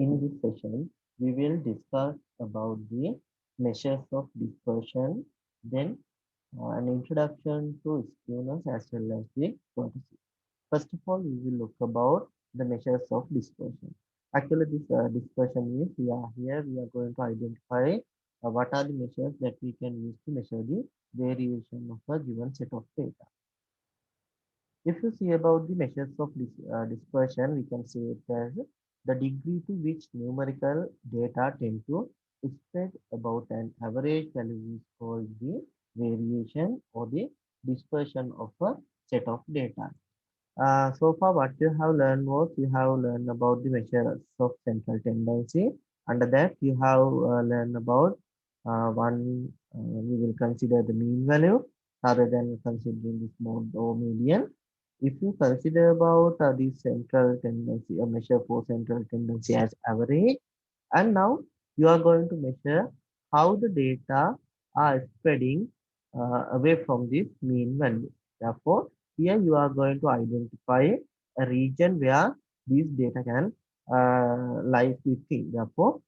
In this session, we will discuss about the measures of dispersion, then an introduction to skewness as well as the vertices. First of all, we will look about the measures of dispersion. Actually, this dispersion is we are going to identify what are the measures that we can use to measure the variation of a given set of data. If you see about the measures of dispersion, we can say it as the degree to which numerical data tend to spread about an average value is called the variation or the dispersion of a set of data. So far, what you have learned was you have learned about the measures of central tendency. Under that, you have learned about we will consider the mean value rather than considering this mode or median. If you consider about the central tendency, a measure for central tendency as average, and now you are going to measure how the data are spreading away from this mean value. Therefore, here you are going to identify a region where these data can lie within. Therefore,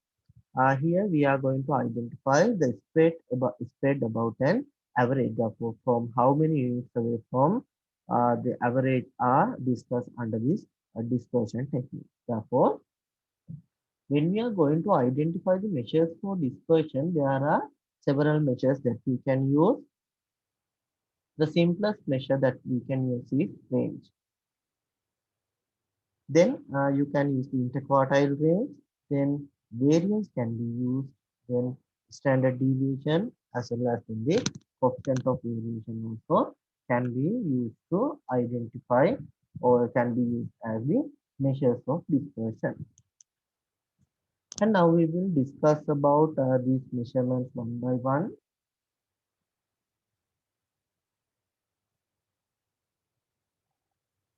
here we are going to identify the spread about an average. Therefore, from how many units away from the average are discussed under this dispersion technique. Therefore, when we are going to identify the measures for dispersion, there are several measures that we can use. The simplest measure that we can use is range. Then you can use the interquartile range. Then variance can be used. Then standard deviation as well as in the coefficient of variation also can be used to identify or can be used as the measures of dispersion. And now we will discuss about these measurements one by one.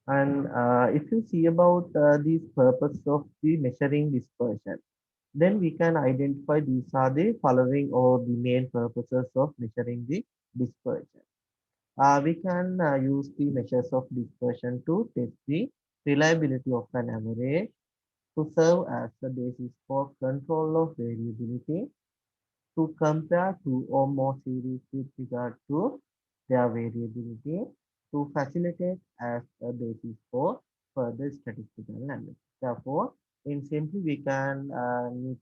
And if you see about these purpose of the measuring dispersion, then we can identify these are the following or the main purposes of measuring the dispersion. We can use the measures of dispersion to test the reliability of an average, to serve as the basis for control of variability, to compare two or more series with regard to their variability, to facilitate as a basis for further statistical analysis. Therefore, in simply we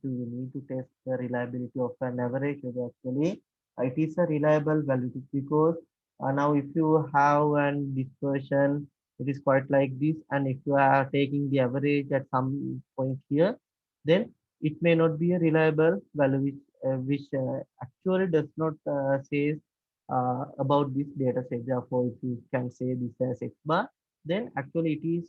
need to test the reliability of an average whether actually it is a reliable value because now if you have an dispersion it is quite like this, and if you are taking the average at some point here, then it may not be a reliable value which actually does not say about this data set. Therefore, if you can say this as x bar, then actually it is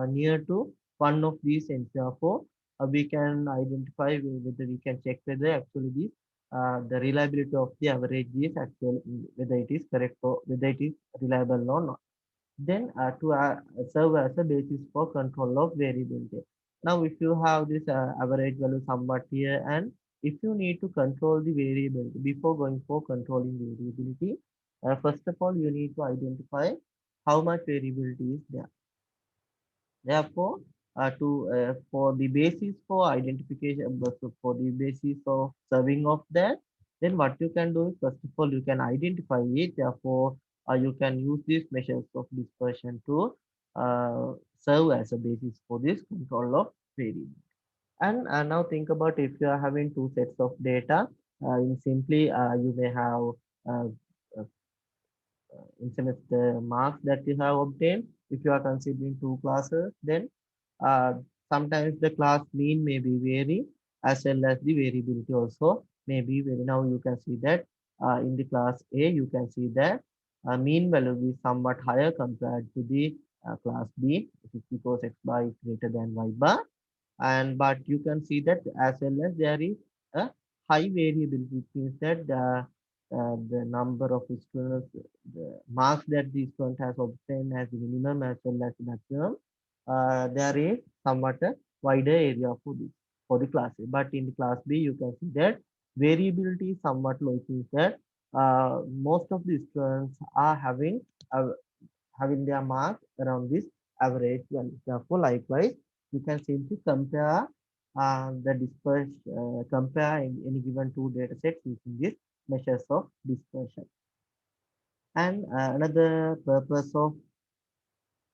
near to one of these ends. Therefore, we can identify whether we can check whether actually the reliability of the average is actually whether it is correct or whether it is reliable or not. Then to serve as a basis for control of variability. Now, if you have this average value somewhat here, and if you need to control the variability before going for controlling variability, first of all, you need to identify how much variability is there. Therefore, for the basis for identification, so for the basis of serving of that, then what you can do is first of all you can identify it. Therefore, you can use these measures of dispersion to serve as a basis for this control of variability. And now think about if you are having two sets of data. In simply, you may have uh, uh, instead the marks that you have obtained. If you are considering two classes, then uh, sometimes the class mean may be vary as well as the variability also may be vary. Now you can see that in the class A, you can see that mean value is somewhat higher compared to the class B. It is because x bar is greater than y bar, and but you can see that as well as there is a high variability, which means that the number of students, the marks that the student has obtained as minimum as well as maximum, there is somewhat a wider area for the class A. But in the class B, you can see that variability is somewhat low. It means that most of the students are having their marks around this average value. Therefore, likewise, you can simply compare. the disperse compare any given two data sets using these measures of dispersion. And another purpose of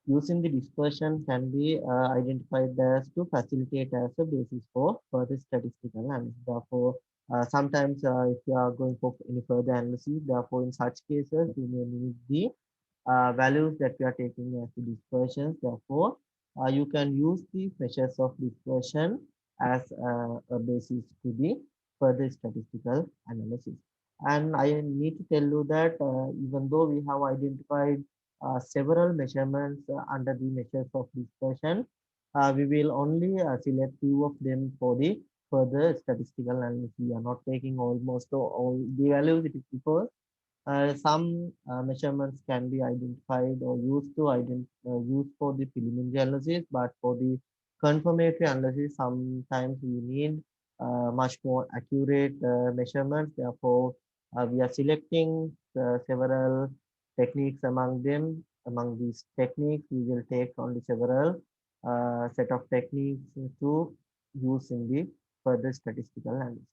using the dispersion can be identified as to facilitate as a basis for further statistical analysis. Therefore, sometimes if you are going for any further analysis, therefore in such cases you may need the values that we are taking as the dispersions. Therefore, you can use the measures of dispersion as a basis to the further statistical analysis. And I need to tell you that even though we have identified several measurements under the measures of dispersion, we will only select few of them for the further statistical analysis. We are not taking almost all the values. It is because some measurements can be identified or used to use for the preliminary analysis, but for the confirmatory analysis, sometimes we need much more accurate measurements. Therefore, we are selecting several techniques among them. Among these techniques, we will take only several set of techniques to use in the further statistical analysis.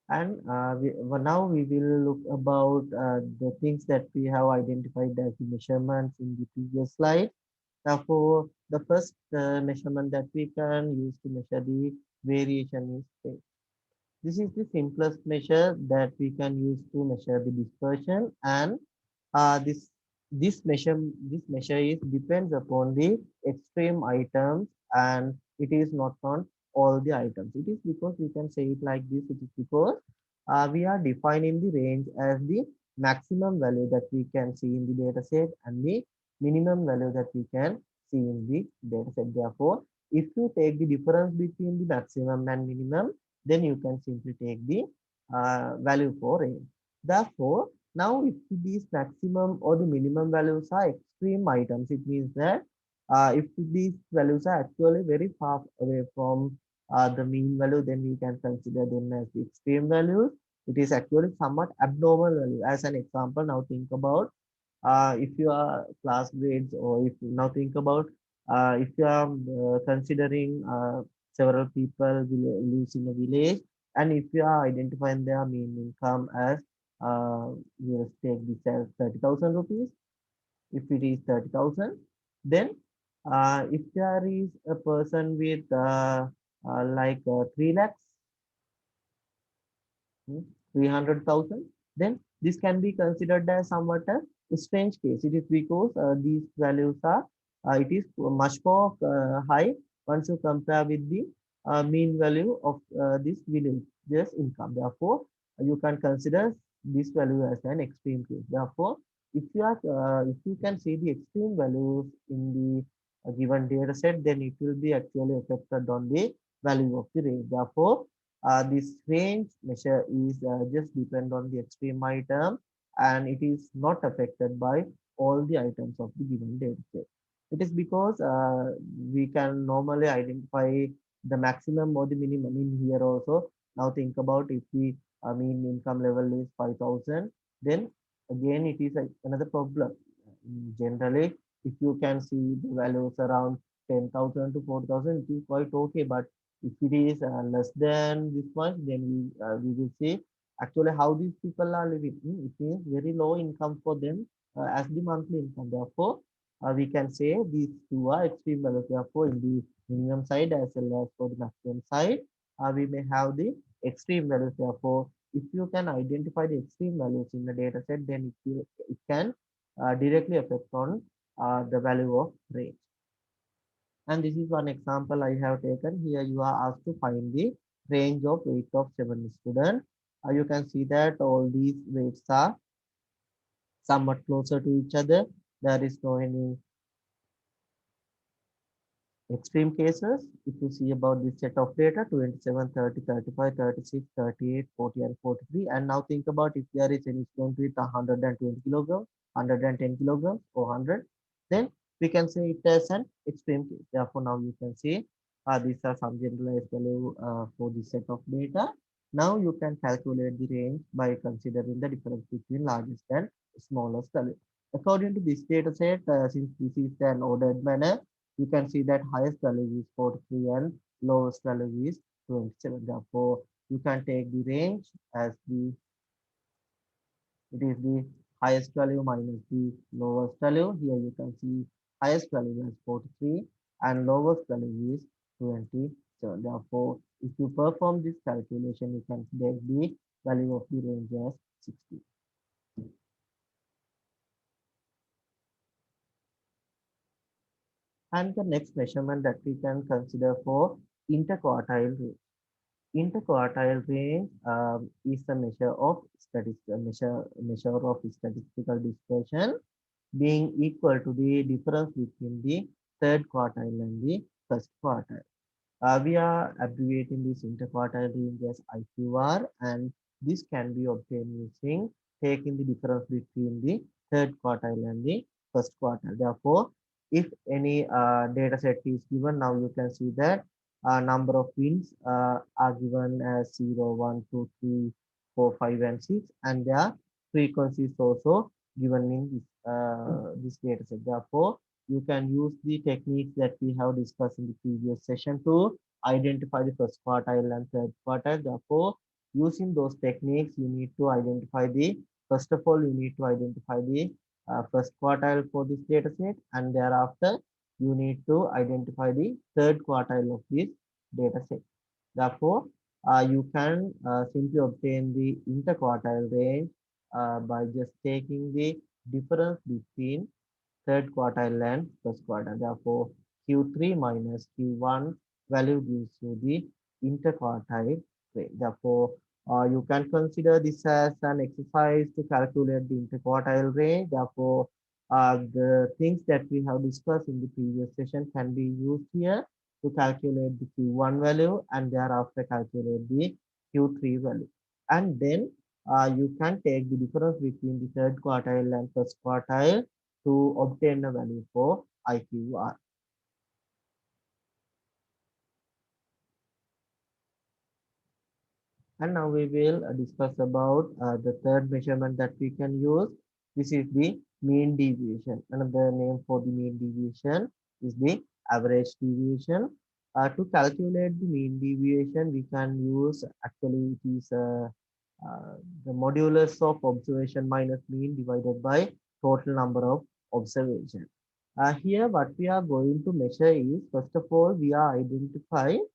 And now we will look about the things that we have identified as the measurements in the previous slide. Therefore, the first measurement that we can use to measure the variation is phase. This is the simplest measure that we can use to measure the dispersion, and this this measure is depends upon the extreme items, and it is not on all the items. It is because we can say it like this. It is because we are defining the range as the maximum value that we can see in the data set and the minimum value that we can see in the data set. Therefore, if you take the difference between the maximum and minimum, then you can simply take the value for range. Therefore, now if these maximum or the minimum values are extreme items, it means that if these values are actually very far away from the mean value, then we can consider them as the extreme values. It is actually somewhat abnormal value. As an example, now think about if you are class grades, or if you now think about if you are considering several people lives in a village, and if you are identifying their mean income as we'll take this as 30,000 rupees. If it is 30,000, then if there is a person with 3 lakhs, 300,000, then this can be considered as somewhat a strange case. It is because these values are, it is much more high once you compare with the mean value of this village's income. Therefore, you can consider this value as an extreme case. Therefore, if you can see the extreme values in the given data set, then it will be actually affected on the value of the range. Therefore, this range measure is just depend on the extreme item, and it is not affected by all the items of the given data set. It is because we can normally identify the maximum or the minimum in here also. Now think about if the mean income level is 5,000, then again it is another problem. Generally, if you can see the values around 10,000 to 4,000, it is quite okay. But if it is less than this much, then we will see actually how these people are living. It is very low income for them as the monthly income. Therefore, we can say these two are extreme values. Therefore, in the minimum side as well as for the maximum side, we may have the extreme values. Therefore, if you can identify the extreme values in the data set, then it can directly affect on the value of range. And this is one example I have taken. Here you are asked to find the range of weight of 7 students. You can see that all these weights are somewhat closer to each other. There is no any extreme cases. If you see about this set of data, 27, 30, 35, 36, 38, 40, and 43. And now think about if there is any student with 120 kilograms, 110 kilograms, or 100, then we can say it as an extreme case. Therefore, now you can see these are some generalized value for this set of data. Now you can calculate the range by considering the difference between largest and smallest value. According to this data set, since this is an ordered manner, you can see that highest value is 43 and lowest value is 27. Therefore, you can take the range as the it is the highest value minus the lowest value. Here you can see highest value as 43 and lowest value is 27. Therefore, if you perform this calculation, you can take the value of the range as 60. And the next measurement that we can consider for interquartile range. Interquartile range is a measure of measure of statistical dispersion being equal to the difference between the third quartile and the first quartile. We are abbreviating this interquartile range as IQR, and this can be obtained using taking the difference between the third quartile and the first quartile. Therefore, if any data set is given, now you can see that number of wins are given as 0, 1, 2, 3, 4, 5, and 6, and their frequency is also given in this data set. Therefore, you can use the techniques that we have discussed in the previous session to identify the first quartile and third quartile. Therefore, using those techniques, you need to identify the, first of all, you need to identify the first quartile for this data set, and thereafter, you need to identify the third quartile of this data set. Therefore, you can simply obtain the interquartile range by just taking the difference between third quartile and first quartile. Therefore, Q3 minus Q1 value gives you the interquartile rate. Therefore, you can consider this as an exercise to calculate the interquartile range. Therefore, the things that we have discussed in the previous session can be used here to calculate the Q1 value and thereafter calculate the Q3 value. And then you can take the difference between the third quartile and first quartile to obtain a value for IQR. And now we will discuss about the third measurement that we can use. This is the mean deviation. Another name for the mean deviation is the average deviation. To calculate the mean deviation, we can use, actually it is the modulus of observation minus mean divided by total number of observation. Here what we are going to measure is, first of all, we are identifying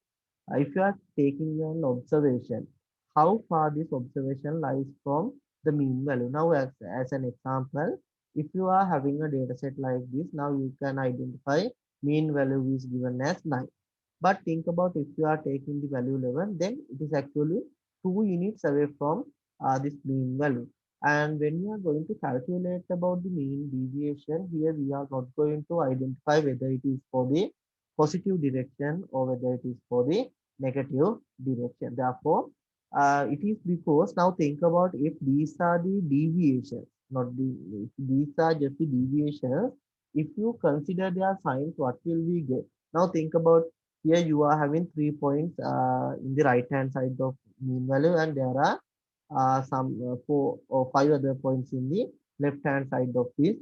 if you are taking an observation, how far this observation lies from the mean value. Now, as an example, if you are having a data set like this, now you can identify mean value is given as 9. But think about if you are taking the value 11, then it is actually 2 units away from this mean value. And when you are going to calculate about the mean deviation, here we are not going to identify whether it is for the positive direction or whether it is for the negative direction. Therefore, it is because now think about if these are the deviations, not the, if these are just the deviations. If you consider their signs, what will we get? Now think about here you are having 3 points in the right hand side of mean value, and there are some 4 or 5 other points in the left hand side of this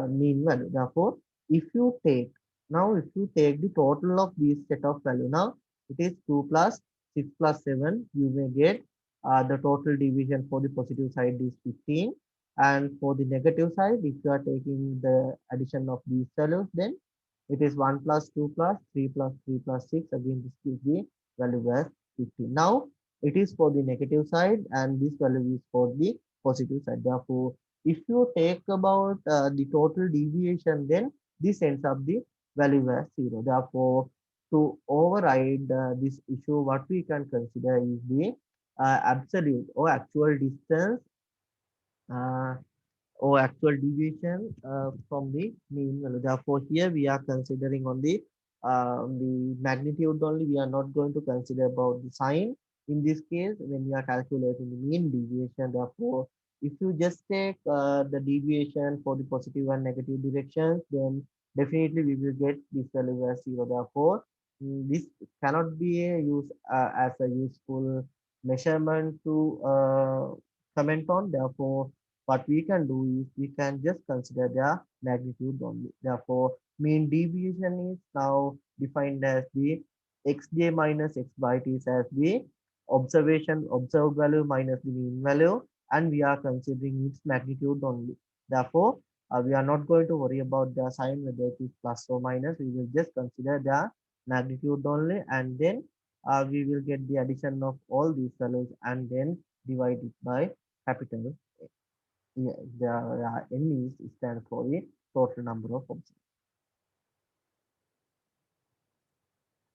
mean value. Therefore, if you take if you take the total of these set of value, now it is 2 plus 6 plus 7, you may get the total division for the positive side is 15, and for the negative side, if you are taking the addition of these values, then it is 1 plus 2 plus 3 plus 3 plus 6. Again, this gives the value as 15. Now, it is for the negative side and this value is for the positive side. Therefore, if you take about the total deviation, then this ends up the value as 0. Therefore, to override this issue, what we can consider is the absolute or actual distance uh, or actual deviation from the mean value. Therefore, here we are considering on the magnitude only. We are not going to consider about the sign in this case when we are calculating the mean deviation. Therefore, if you just take the deviation for the positive and negative directions, then definitely we will get this value as 0. Therefore, this cannot be used as a useful measurement to comment on. Therefore, what we can do is we can just consider their magnitude only. Therefore, Mean deviation is now defined as the xj minus x bar. It is as the observed value minus the mean value, and we are considering its magnitude only. Therefore, we are not going to worry about the sign whether it is plus or minus. We will just consider the magnitude only, and then we will get the addition of all these values and then divide it by capital A. Yeah, the N is stand for the total number of observations.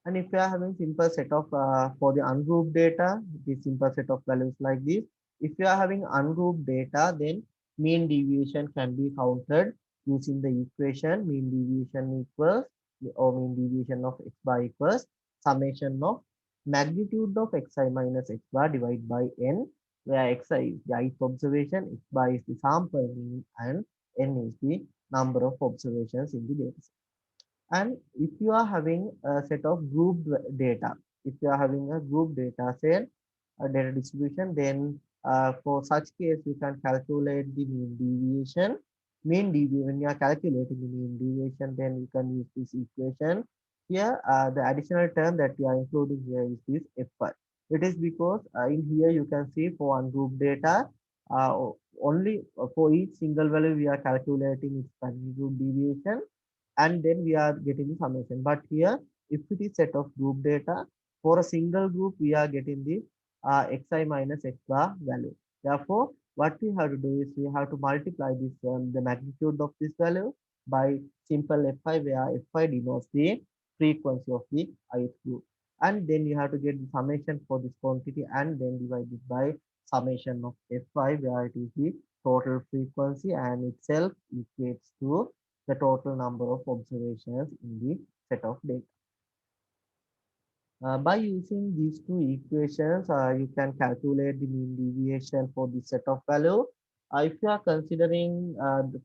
And if you are having simple set of for the ungrouped data, the simple set of values like this. If you are having ungrouped data, then mean deviation can be counted using the equation mean deviation equals or mean deviation of x bar equals summation of magnitude of xi minus x bar divided by n, where xi is the ith observation, x bar is the sample mean, and n is the number of observations in the data. And if you are having a set of grouped data, if you are having a group data set, a data distribution, then for such case, you can calculate the mean deviation. When you are calculating the mean deviation, then you can use this equation. Here, the additional term that we are including here is this Fy. It is because in here you can see for one group data, only for each single value we are calculating its magnitude deviation, and then we are getting the summation. But here, if it is set of group data, for a single group, we are getting the xi minus x bar value. Therefore, what we have to do is we have to multiply this the magnitude of this value by simple fi, where fi denotes the frequency of the ith group. And then you have to get the summation for this quantity and then divide it by summation of fi, where it is the total frequency and itself equates to the total number of observations in the set of data. By using these two equations, you can calculate the mean deviation for the set of value. If you are considering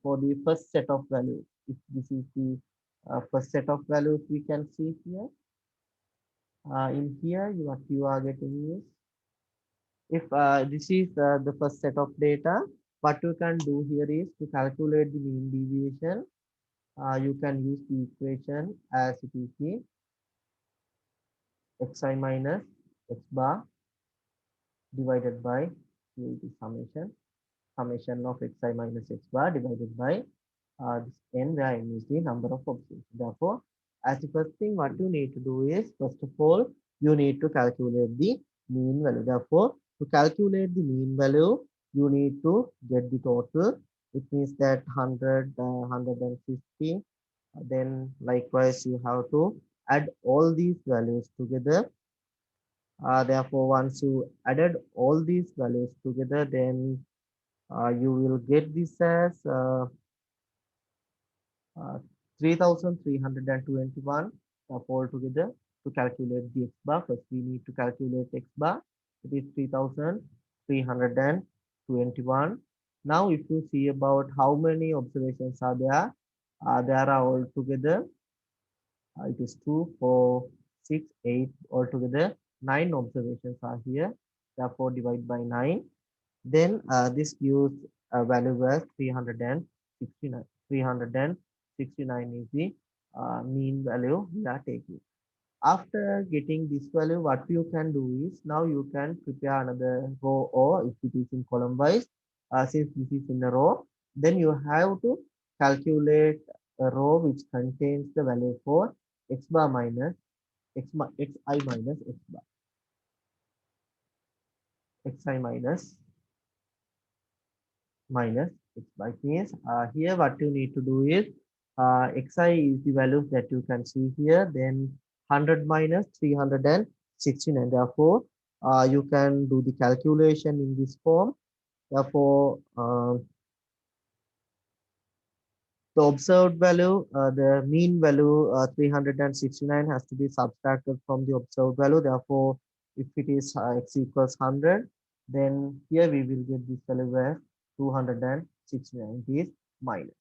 for the first set of values, if this is the first set of values, we can see here. In here, what you are getting is, if this is the first set of data, what you can do here is to calculate the mean deviation. You can use the equation as it is the xi minus x bar divided by the summation of xi minus x bar divided by this n, where n is the number of observations. Therefore, as the first thing what you need to do is, first of all, you need to calculate the mean value. Therefore, to calculate the mean value, you need to get the total. It means that 100, 150. Then likewise, you have to add all these values together. Therefore, once you added all these values together, then you will get this as uh, 3321 altogether. To calculate the x bar, first we need to calculate x bar. It is 3321. Now, if you see about how many observations are there are altogether, it is 2, 4, 6, 8 altogether. 9 observations are here. Therefore, divide by 9. Then this gives a value as 369. 369 is the mean value we are taking. After getting this value, what you can do is, now you can prepare another row, or if it is in column wise, since this is in a row, then you have to calculate a row which contains the value for x bar minus xi minus x bar, xi minus x bar. It means here what you need to do is, xi is the values that you can see here, then 100 minus 369. Therefore, you can do the calculation in this form. Therefore, the observed value, the mean value 369 has to be subtracted from the observed value. Therefore, if it is x equals 100, then here we will get this value where 269 is minus.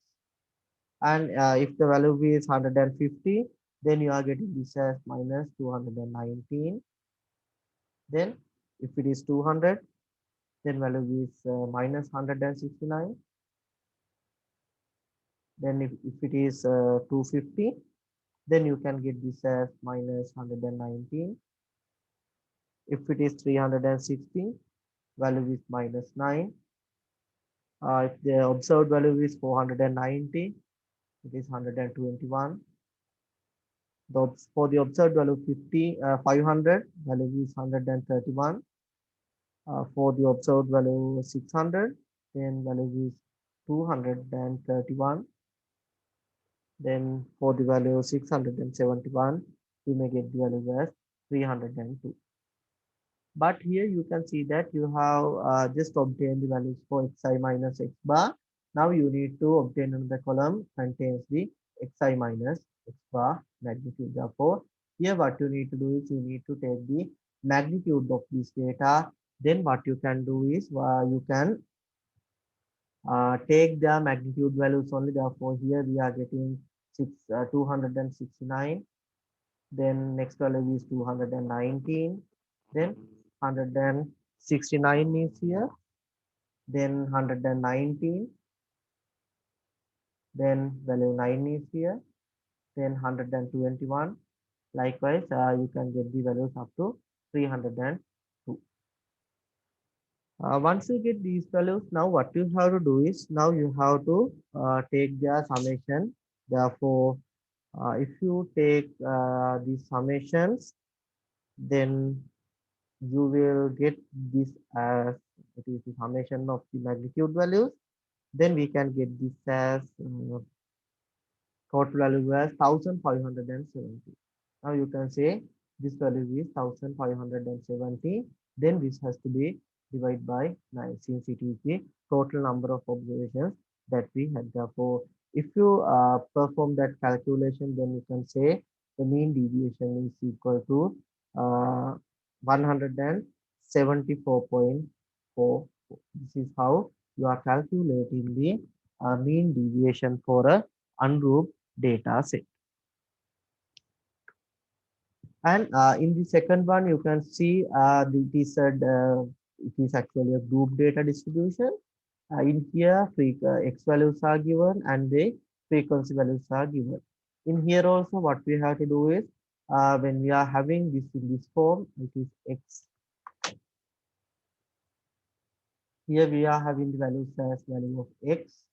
And if the value is 150, then you are getting this as minus 219. Then if it is 200, then value is minus 169. Then if it is 250, then you can get this as minus 119. If it is 360, value is minus 9. If the observed value is 490, it is 121. For the observed value 500, value is 131. For the observed value 600, then value is 231. Then for the value 671, you may get the value as 302. But here you can see that you have just obtained the values for xi minus x bar. Now you need to obtain another column contains the xi minus x bar magnitude. Therefore, here what you need to do is you need to take the magnitude of this data. Then what you can do is you can take the magnitude values only. Therefore, here we are getting 269. Then next value is 219. Then 169 is here. Then 119. Then value 9 is here. Then 121. Likewise, you can get the values up to 302. Once you get these values, now what you have to do is now you have to take their summation. Therefore, if you take these summations, then you will get this as it is the summation of the magnitude values. Then we can get this as total value as 1570. Now you can say this value is 1570. Then this has to be divided by 9 since it is the total number of observations that we had. Therefore, if you perform that calculation, then you can say the mean deviation is equal to 174.4. This is how you are calculating the mean deviation for a ungrouped data set. And in the second one, you can see it is actually a group data distribution. In here, x values are given and the frequency values are given. In here also, what we have to do is when we are having this in this form, it is x. Here we are having the values as value of x.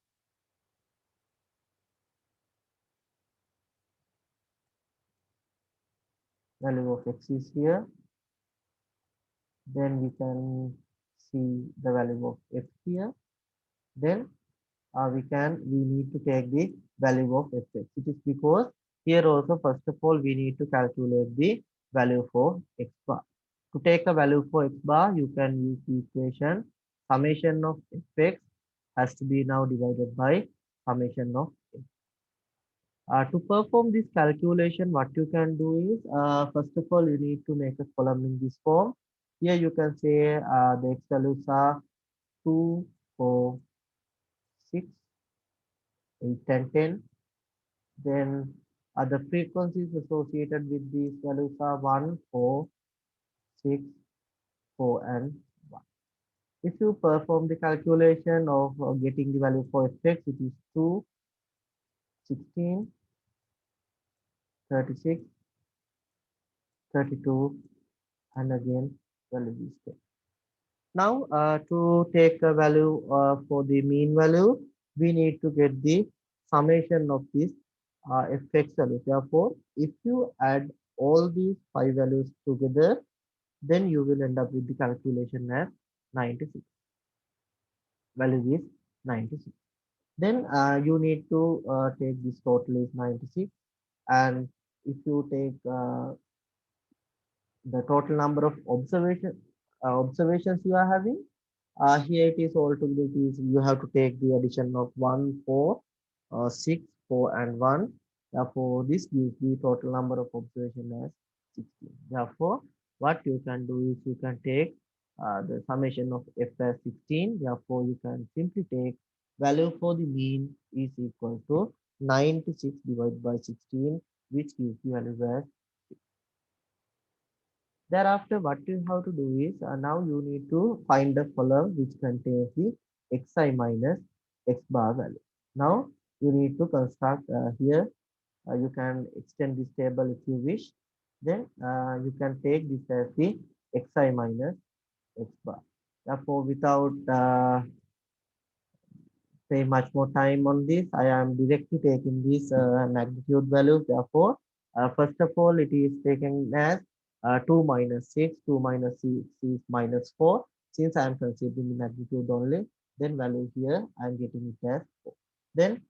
Value of x is here. Then we can see the value of f here. Then we need to take the value of fx. It is because here also first of all we need to calculate the value for x bar. To take a value for x bar, you can use the equation summation of fx has to be now divided by summation of x. To perform this calculation, what you can do is first of all you need to make a column in this form. Here you can say the x values are 2, 4, 6, 8, and 10. Then the frequencies associated with these values are 1, 4, 6, 4, and 1. If you perform the calculation of getting the value for fx, it is 2, 16, 36, 32, and again value is 10. Now to take a value for the mean value, we need to get the summation of this fx value. Therefore, if you add all these 5 values together, then you will end up with the calculation as 96. Value is 96. Then you need to take this total is 96, and if you take the total number of observations you are having, here it is altogether it is you have to take the addition of 1, 4, 6, 4, and 1. Therefore, this gives the total number of observation as 16. Therefore, what you can do is you can take the summation of f as 16. Therefore, you can simply take value for the mean is equal to 96 divided by 16, which gives you value as. Thereafter, what you have to do is now you need to find the column which contains the xi minus x bar value. Now, you need to construct here. You can extend this table if you wish. Then you can take this as the xi minus x bar. Therefore, without say much more time on this, I am directly taking this magnitude value. Therefore, first of all, it is taken as 2 minus 6, 2 minus 6 is minus 4. Since I am considering the magnitude only, then value here I am getting it as 4. Then,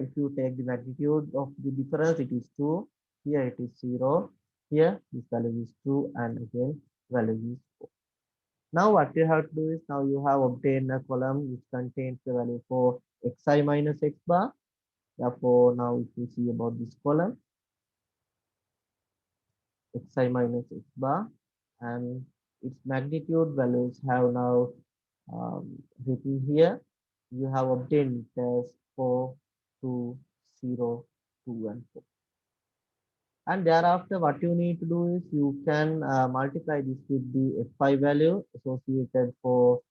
if you take the magnitude of the difference, it is 2. Here it is 0. Here this value is 2, and again value is 4. Now what you have to do is, now you have obtained a column which contains the value for xi minus x bar. Therefore, now if you see about this column, xi minus x bar, and its magnitude values have now written here. You have obtained it as 4, 2, 0, 2, and 4. And thereafter, what you need to do is you can multiply this with the F5 value associated for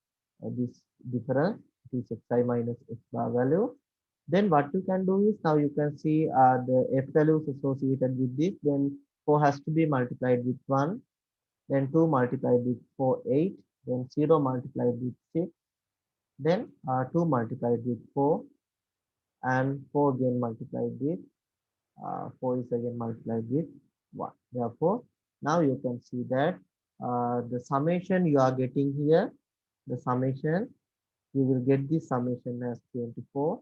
this difference, this xi minus x bar value. Then what you can do is, now you can see the F values associated with this. Then 4 has to be multiplied with 1, then 2 multiplied with 4, 8, then 0 multiplied with 6, then 2 multiplied with 4, and 4 again multiplied with 4 is again multiplied with 1. Therefore, now you can see that the summation you are getting here, the summation, you will get the summation as 24.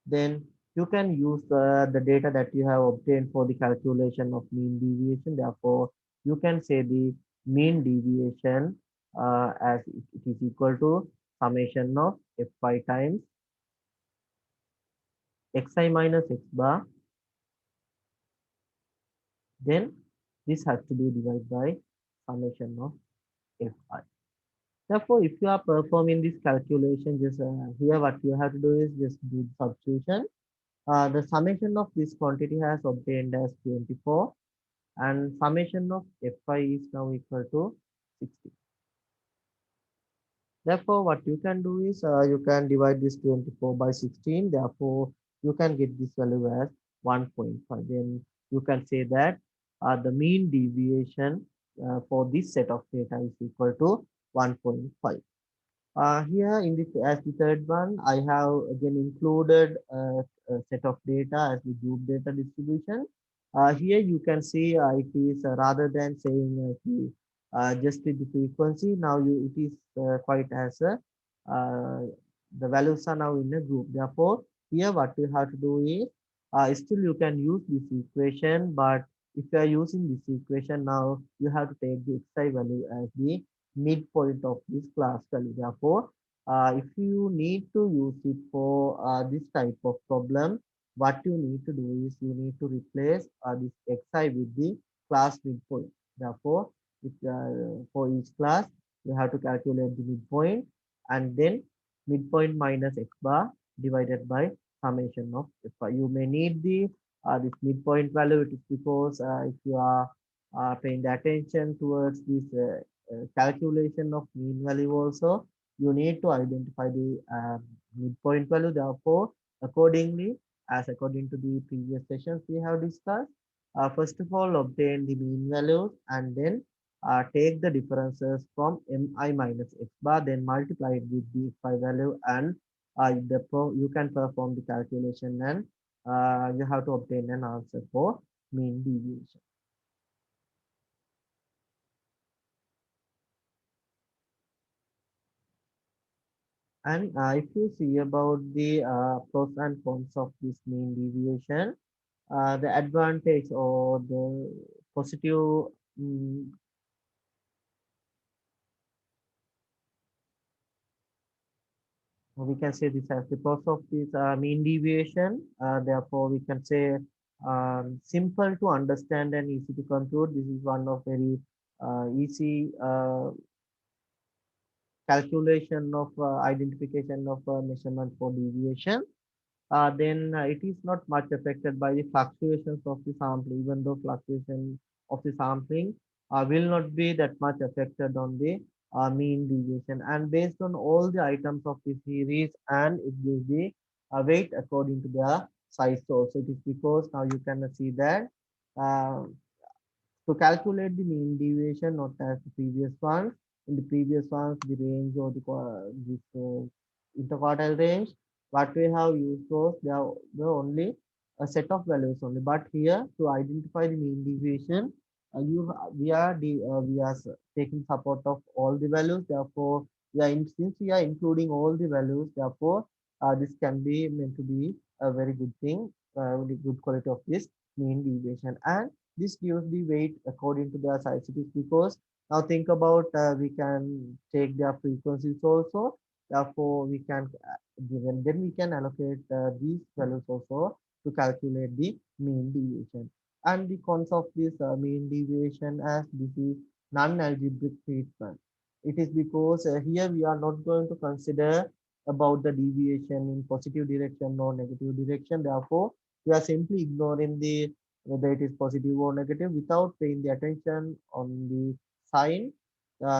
Then you can use the data that you have obtained for the calculation of mean deviation. Therefore, you can say the mean deviation as it is equal to summation of F5 times xi minus x bar. Then this has to be divided by summation of Fi. Therefore, if you are performing this calculation, just here what you have to do is just do the substitution. The summation of this quantity has obtained as 24, and summation of Fi is now equal to 60. Therefore, what you can do is you can divide this 24 by 16. Therefore, you can get this value as 1.5. Then you can say that the mean deviation for this set of data is equal to 1.5. Here in this, as the third one, I have again included a set of data as the group data distribution. Here you can see it is rather than saying just with the frequency, now it is quite as a the values are now in a group. Therefore, here what you have to do is still you can use this equation, but if you are using this equation now, you have to take the xi value as the midpoint of this class value. Therefore, if you need to use it for this type of problem, what you need to do is you need to replace this xi with the class midpoint. Therefore, for each class, you have to calculate the midpoint, and then midpoint minus x bar divided by summation of f. You may need the this midpoint value. It is because if you are paying the attention towards this calculation of mean value also, you need to identify the midpoint value. Therefore, accordingly, as according to the previous sessions we have discussed, first of all obtain the mean values, and then take the differences from mi minus x bar, then multiply it with the phi value, and you can perform the calculation, and you have to obtain an answer for mean deviation. And if you see about the pros and cons of this mean deviation, the advantage or the positive, mm, we can say this as the pros of this mean deviation. Therefore, we can say simple to understand and easy to compute. This is one of very easy calculation of identification of measurement for deviation. Then it is not much affected by the fluctuations of the sample, even though fluctuation of the sampling will not be that much affected on the mean deviation. And based on all the items of the series, and it gives the weight according to their size also. It is because now you can see that uh, to calculate the mean deviation, not as the previous ones. In the previous ones, the range or the this interquartile range, what we have used those, they are the only a set of values only. But here, to identify the mean deviation, we are taking support of all the values. Therefore, since we are including all the values, therefore, this can be meant to be a very good thing, very good quality of this mean deviation. And this gives the weight according to their size. It is because now think about we can take their frequencies also. Therefore, we can then we can allocate these values also to calculate the mean deviation. And the cons of this mean deviation, as this is non-algebraic treatment. It is because here we are not going to consider about the deviation in positive direction or negative direction. Therefore, we are simply ignoring the whether it is positive or negative without paying the attention on the sign.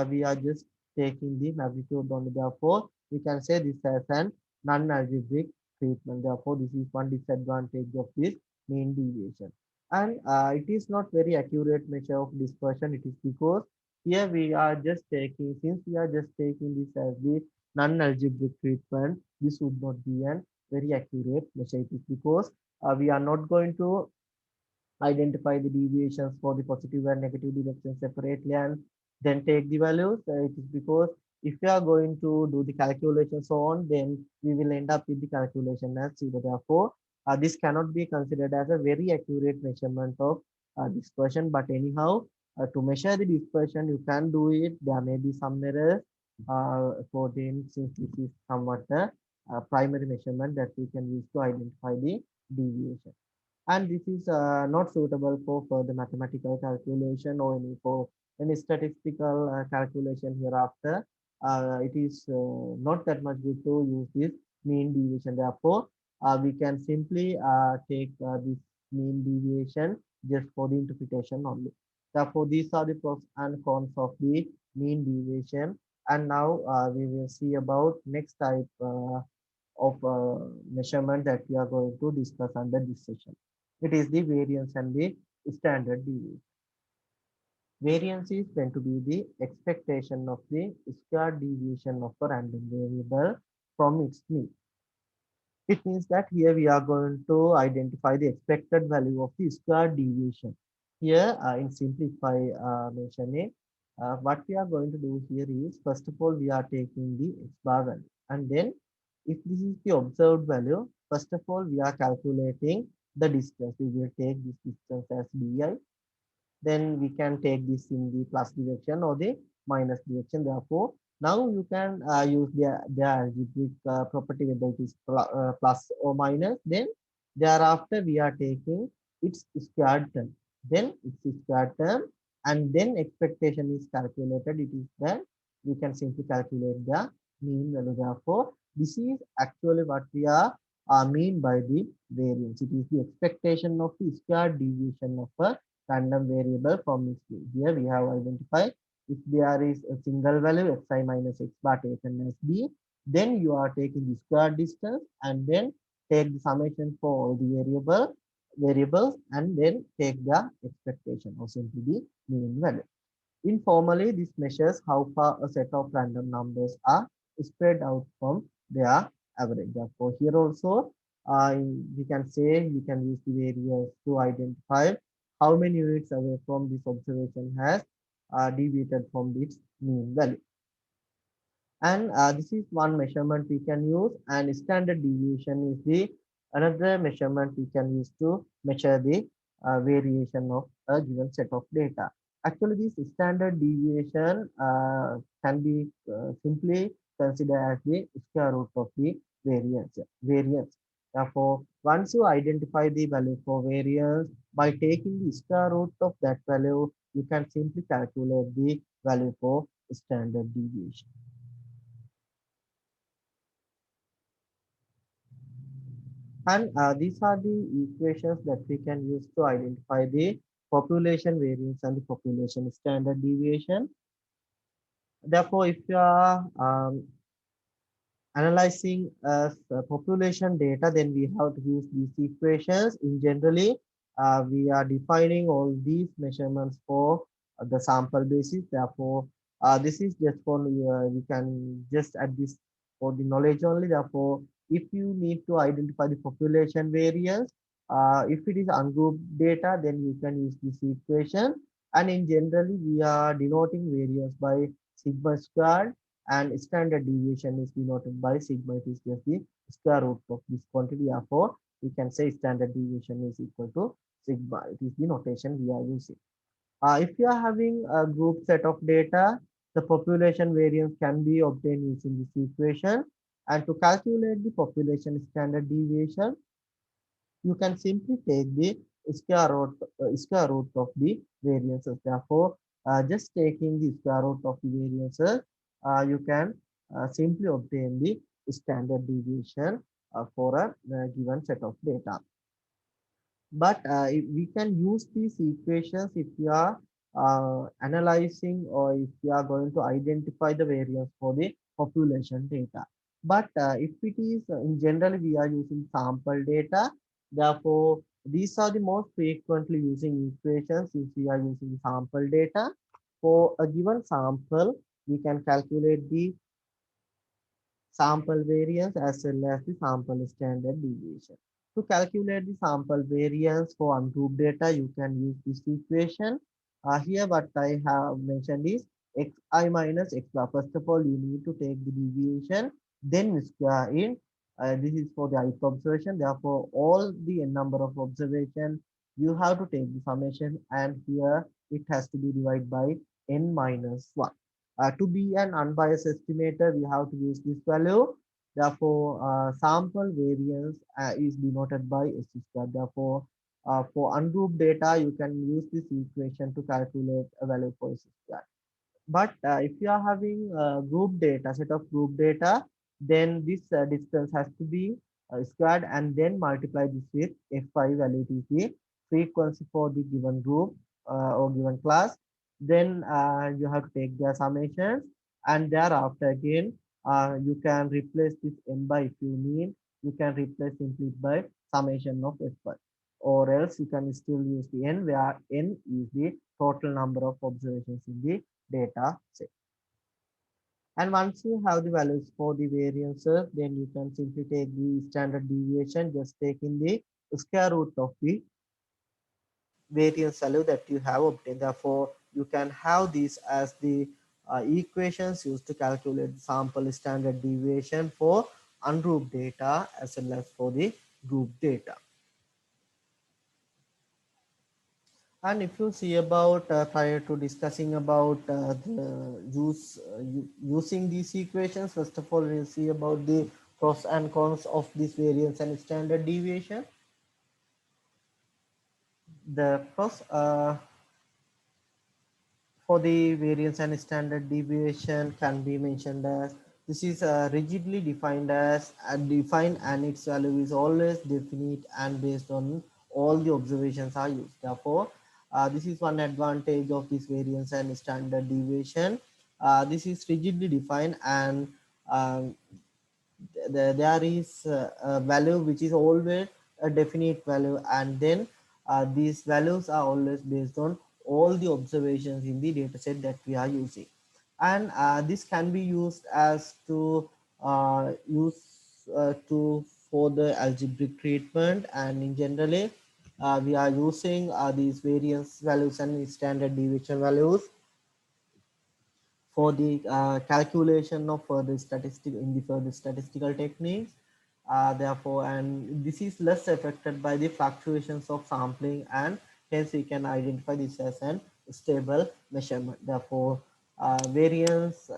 We are just taking the magnitude only. Therefore, we can say this as an non-algebraic treatment. Therefore, this is one disadvantage of this mean deviation. And it is not very accurate measure of dispersion. It is because here we are just taking, since we are just taking this as the non-algebraic treatment, this would not be an very accurate measure. It is because we are not going to identify the deviations for the positive and negative direction separately and then take the values. It is because if we are going to do the calculation so on, then we will end up with the calculation as zero. Therefore, this cannot be considered as a very accurate measurement of dispersion. But anyhow, to measure the dispersion, you can do it. There may be some errors for them, since this is somewhat the primary measurement that we can use to identify the deviation. And this is not suitable for further mathematical calculation or for any statistical calculation hereafter. It is not that much good to use this mean deviation. Therefore, we can simply take this mean deviation just for the interpretation only. Therefore, these are the pros and cons of the mean deviation. And now we will see about next type of measurement that we are going to discuss under this session. It is the variance and the standard deviation. Variance is going to be the expectation of the square deviation of a random variable from its mean. It means that here we are going to identify the expected value of the square deviation. Here, in simplify mentioning, what we are going to do here is, first of all, we are taking the x bar value. And then, if this is the observed value, first of all, we are calculating the distance. We will take this distance as di. Then we can take this in the plus direction or the minus direction. Therefore, now you can use the algebraic property, whether it is plus or minus. Then thereafter we are taking its square term. Then its square term, and then expectation is calculated. It is then we can simply calculate the mean value. Therefore, this is actually what we are mean by the variance. It is the expectation of the square deviation of a random variable from its mean. Here we have identified if there is a single value xi minus x bar taken as b, then you are taking the square distance and then take the summation for all the variables and then take the expectation or simply the mean value. Informally, this measures how far a set of random numbers are spread out from their average. Therefore, here also we can say we can use the variance to identify how many units away from this observation has deviated from its mean value. And this is one measurement we can use, and standard deviation is the another measurement we can use to measure the variation of a given set of data. Actually, this standard deviation can be simply considered as the square root of the variance. Therefore, once you identify the value for variance, by taking the square root of that value, you can simply calculate the value for standard deviation. And these are the equations that we can use to identify the population variance and the population standard deviation. Therefore, if you are analyzing population data, then we have to use these equations. In generally, we are defining all these measurements for the sample basis. Therefore, this is just for we can just add this for the knowledge only. Therefore, if you need to identify the population variance, if it is ungrouped data, then you can use this equation. And in generally, we are denoting variance by sigma squared, and standard deviation is denoted by sigma. It is just the square root of this quantity. Therefore, we can say standard deviation is equal to sigma. It is the notation we are using. If you are having a group set of data, the population variance can be obtained using this equation. And to calculate the population standard deviation, you can simply take the square root of the variances. Therefore, just taking the square root of the variances, you can simply obtain the standard deviation for a given set of data. But we can use these equations if we are analyzing, or if we are going to identify the variance for the population data. But if it is in general, we are using sample data. Therefore, these are the most frequently using equations if we are using sample data. For a given sample, we can calculate the sample variance as well as the sample standard deviation. To calculate the sample variance for ungrouped data, you can use this equation. Here what I have mentioned is xi minus x bar. First of all, you need to take the deviation, then square in. This is for the ith observation. Therefore, all the n number of observation, you have to take the summation, and here it has to be divided by n minus 1. To be an unbiased estimator, we have to use this value. Therefore, sample variance is denoted by S square. Therefore, for ungrouped data, you can use this equation to calculate a value for S square. But if you are having group data, set of group data, then this distance has to be squared and then multiply this with F5 value. It is the frequency for the given group or given class. Then you have to take their summations, and thereafter again you can replace this n by, if you need, you can replace simply by summation of F5, or else you can still use the n, where n is the total number of observations in the data set. And once you have the values for the variances, then you can simply take the standard deviation, just taking the square root of the variance value that you have obtained. Therefore, you can have these as the equations used to calculate the sample standard deviation for ungrouped data as well as for the group data. And if you see about prior to discussing about the using these equations, first of all, we'll see about the pros and cons of this variance and standard deviation. The pros for the variance and standard deviation can be mentioned as this is rigidly defined as defined, and its value is always definite and based on all the observations are used. Therefore, this is one advantage of this variance and standard deviation. This is rigidly defined, and um, there is a value which is always a definite value, and then these values are always based on all the observations in the data set that we are using. And this can be used as to use to for the algebraic treatment, and in generally we are using these variance values and standard deviation values for the calculation of further statistic in the further statistical techniques. Therefore, and this is less affected by the fluctuations of sampling, and hence we can identify this as an stable measurement. Therefore, variance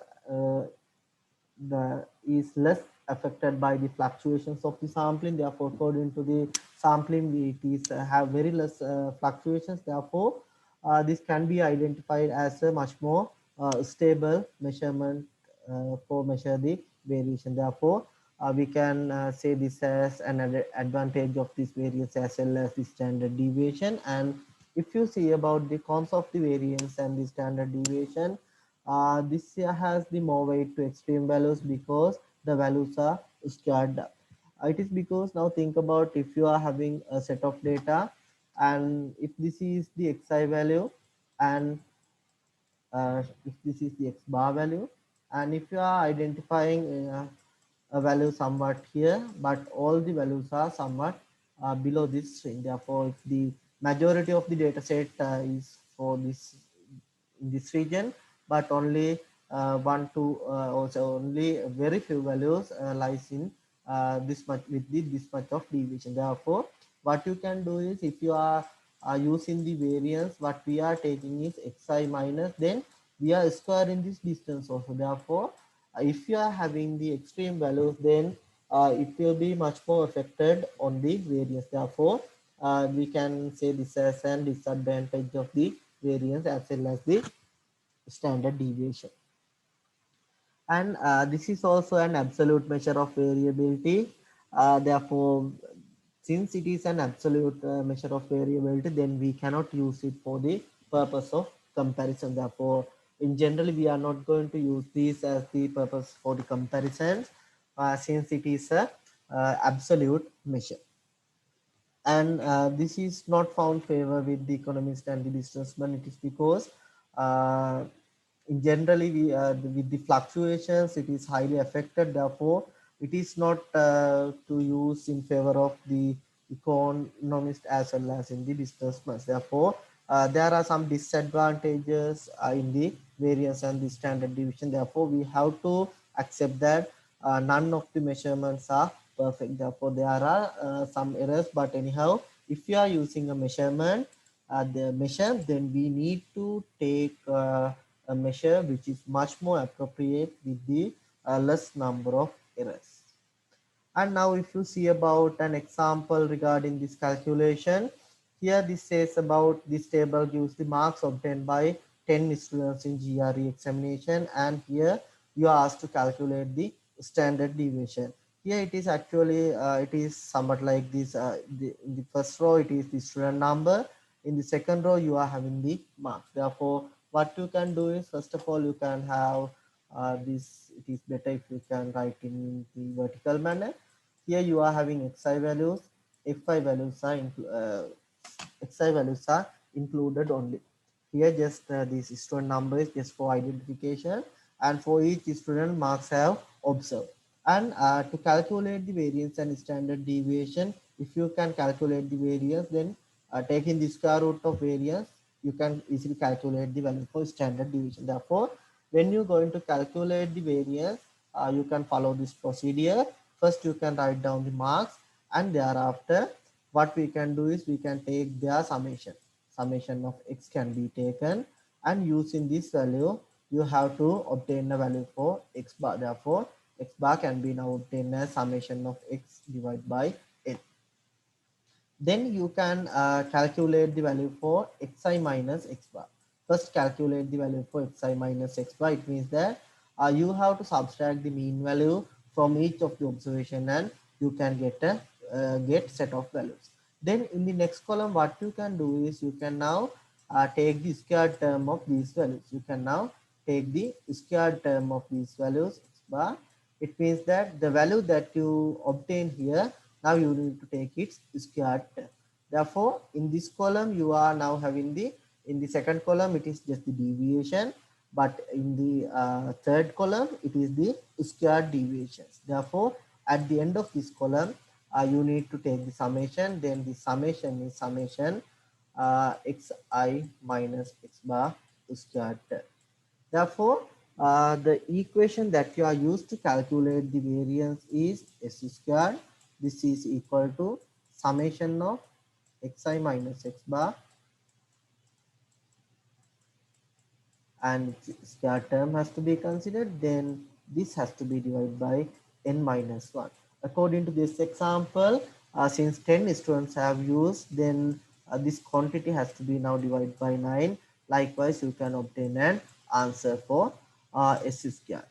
is less affected by the fluctuations of the sampling. Therefore, according to the sampling, it is have very less fluctuations. Therefore, this can be identified as a much more stable measurement for measure the variation. Therefore, we can say this as an advantage of this variance as well as the standard deviation. And if you see about the cons of the variance and the standard deviation, this has the more weight to extreme values, because the values are scattered up. It is because now think about if you are having a set of data, and if this is the xi value, and if this is the x bar value, and if you are identifying a value somewhat here, but all the values are somewhat below this string. Therefore, if the majority of the data set is for this in this region, but only one, two, also only very few values lies in this much with this much of deviation. Therefore, what you can do is if you are using the variance, what we are taking is xi minus, then we are squaring this distance also. Therefore, if you are having the extreme values, then it will be much more affected on the variance. Therefore, we can say this as an disadvantage of the variance as well as the standard deviation. And this is also an absolute measure of variability. Therefore, since it is an absolute measure of variability, then we cannot use it for the purpose of comparison. Therefore, in general, we are not going to use this as the purpose for the comparison, since it is a absolute measure. And this is not found favor with the economist and the businessman. It is because uh, in generally we with the fluctuations it is highly affected. Therefore, it is not to use in favor of the economist as well as in the businessman. Therefore, there are some disadvantages in the variance and the standard deviation. Therefore, we have to accept that none of the measurements are perfect. Therefore, there are some errors, but anyhow, if you are using a measurement, the measure, then we need to take a measure which is much more appropriate with the less number of errors. And now if you see about an example regarding this calculation, here this says about this table gives the marks obtained by 10 students in GRE examination, and here you are asked to calculate the standard deviation. Here it is actually it is somewhat like this. In the first row it is the student number. In the second row you are having the marks. Therefore, what you can do is first of all you can have this. It is better if you can write in the vertical manner. Here you are having xi values, fi values are xi values are included only. Here just this student number is just for identification, and for each student marks have observed. And to calculate the variance and standard deviation, if you can calculate the variance, then taking the square root of variance, you can easily calculate the value for standard deviation. Therefore, when you're going to calculate the variance, you can follow this procedure. First, you can write down the marks, and thereafter, what we can do is we can take their summation. Summation of x can be taken, and using this value, you have to obtain a value for x bar. Therefore, x bar can be now obtained as summation of x divided by n. Then you can calculate the value for xi minus x bar. First, calculate the value for xi minus x bar. It means that you have to subtract the mean value from each of the observation, and you can get a get set of values. Then in the next column, what you can do is you can now take the square term of these values. You can now take the square term of these values x bar. It means that the value that you obtain here, now you need to take its square term. Therefore, in this column, you are now having the, in the second column, it is just the deviation, but in the third column, it is the square deviations. Therefore, at the end of this column, you need to take the summation, then the summation is summation xi minus x bar square term. Therefore, the equation that you are used to calculate the variance is s squared. This is equal to summation of xi minus x bar, and square term has to be considered. Then this has to be divided by n minus 1. According to this example, since 10 students have used, then this quantity has to be now divided by 9. Likewise, you can obtain an answer for s squared.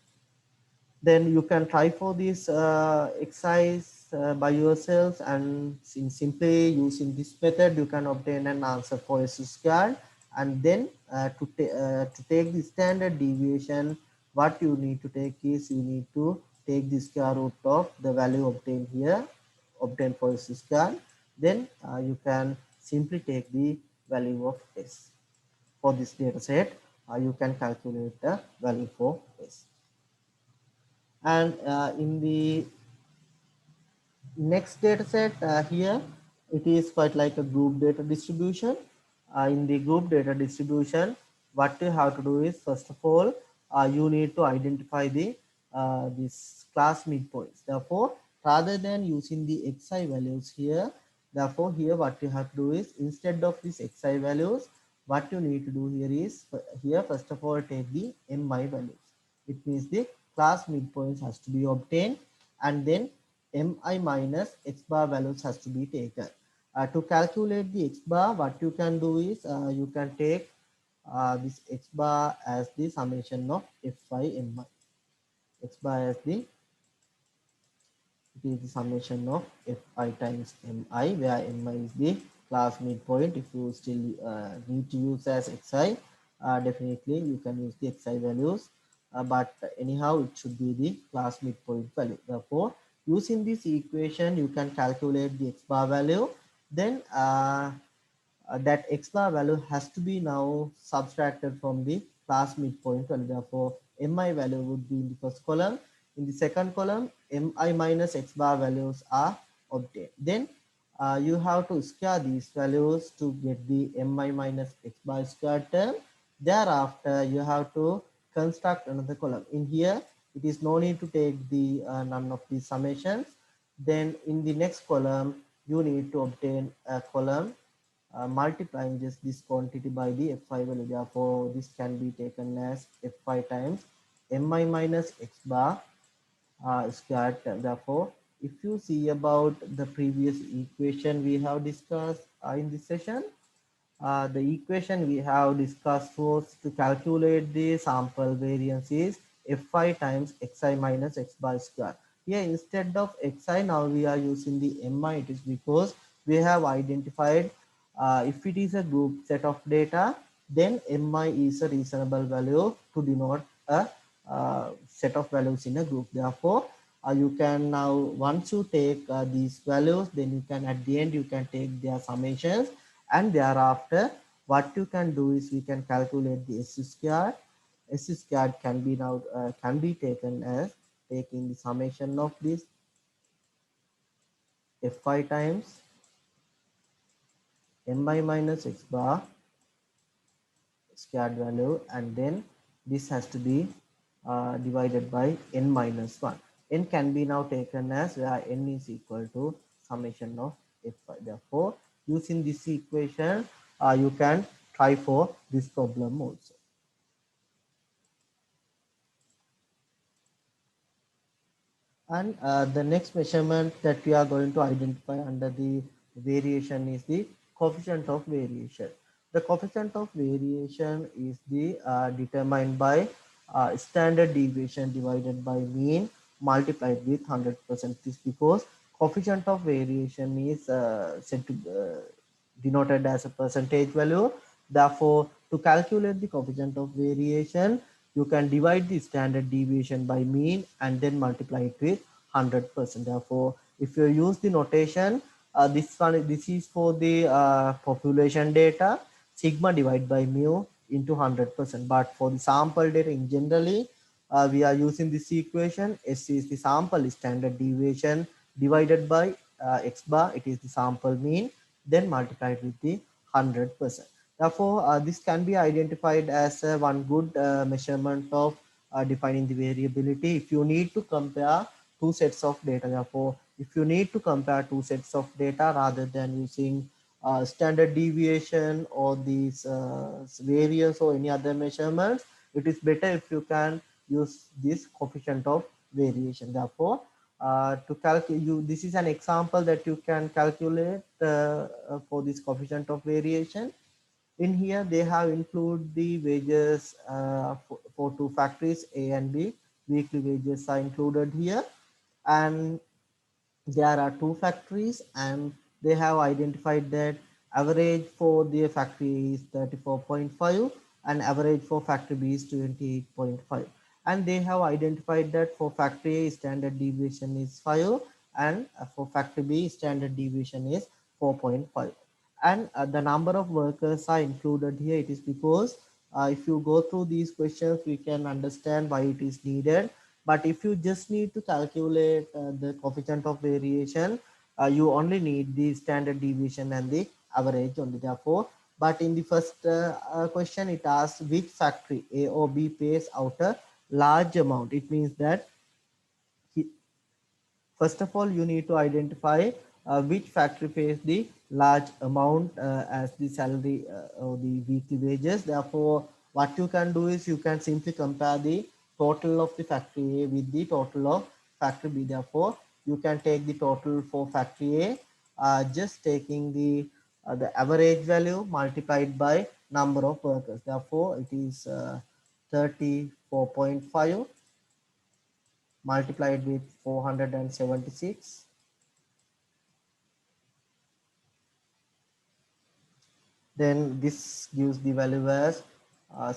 Then you can try for this exercise by yourselves, and in simply using this method you can obtain an answer for s squared. And then to take the standard deviation, what you need to take is you need to take the square root of the value obtained here, obtained for s square. Then you can simply take the value of s. For this data set, you can calculate the value for s. And in the next data set here, it is quite like a group data distribution. In the group data distribution, what you have to do is, first of all, you need to identify the this class midpoints. Therefore, rather than using the xi values here, therefore here what you have to do is, instead of these xi values, what you need to do here is, here first of all take the mi values. It means the class midpoints has to be obtained, and then mi minus x bar values has to be taken. To calculate the x bar, what you can do is, you can take this x bar as the summation of fi mi. X bar as the, it is the summation of fi times mi, where mi is the class midpoint. If you still need to use as xi, definitely you can use the xi values, but anyhow it should be the class midpoint value. Therefore, using this equation you can calculate the x bar value. Then that x bar value has to be now subtracted from the class midpoint value. Therefore, mi value would be in the first column. In the second column, mi minus x bar values are obtained. Then you have to square these values to get the mi minus x bar square term. Thereafter, you have to construct another column. In here, it is no need to take the none of the summations. Then in the next column, you need to obtain a column multiplying just this quantity by the fi value. Therefore, this can be taken as fi times mi minus x bar squared. Therefore, if you see about the previous equation we have discussed in this session, the equation we have discussed was to calculate the sample variance is fi times xi minus x bar square. Here instead of xi, now we are using the mi. It is because we have identified if it is a group set of data, then mi is a reasonable value to denote a set of values in a group. Therefore, you can now, once you take these values, then you can at the end you can take their summations, and thereafter what you can do is we can calculate the s squared. S squared can be now can be taken as taking the summation of this fi times mi minus x bar squared value, and then this has to be divided by n minus 1. N can be now taken as where n is equal to summation of fi. Therefore, using this equation, you can try for this problem also. And the next measurement that we are going to identify under the variation is the coefficient of variation. The coefficient of variation is the determined by standard deviation divided by mean multiplied with 100%. This because coefficient of variation is said to denoted as a percentage value. Therefore, to calculate the coefficient of variation, you can divide the standard deviation by mean and then multiply it with 100%. Therefore, if you use the notation, this is for the population data, sigma divided by mu into 100%. But for the sample data in generally, we are using this equation. S is the sample standard deviation divided by x bar. It is the sample mean, then multiplied with the 100%. Therefore, this can be identified as one good measurement of defining the variability. If you need to compare two sets of data, therefore, if you need to compare two sets of data rather than using standard deviation or these variance or any other measurements, it is better if you can use this coefficient of variation. Therefore, to calculate you, this is an example that you can calculate for this coefficient of variation. In here they have include the wages for two factories A and B. Weekly wages are included here, and there are two factories, and they have identified that average for the factory is 34.5 and average for factory B is 28.5. And they have identified that for factory A standard deviation is 5, and for factory B standard deviation is 4.5. And the number of workers are included here. It is because if you go through these questions, we can understand why it is needed. But if you just need to calculate the coefficient of variation, you only need the standard deviation and the average only. Therefore, but in the first question, it asks which factory A or B pays out a large amount. It means that first of all, you need to identify which factory pays the large amount as the salary or the weekly wages. Therefore, what you can do is you can simply compare the total of the factory A with the total of factory B. Therefore, you can take the total for factory A, just taking the average value multiplied by number of workers. Therefore, it is 34.5 multiplied with 476, then this gives the value as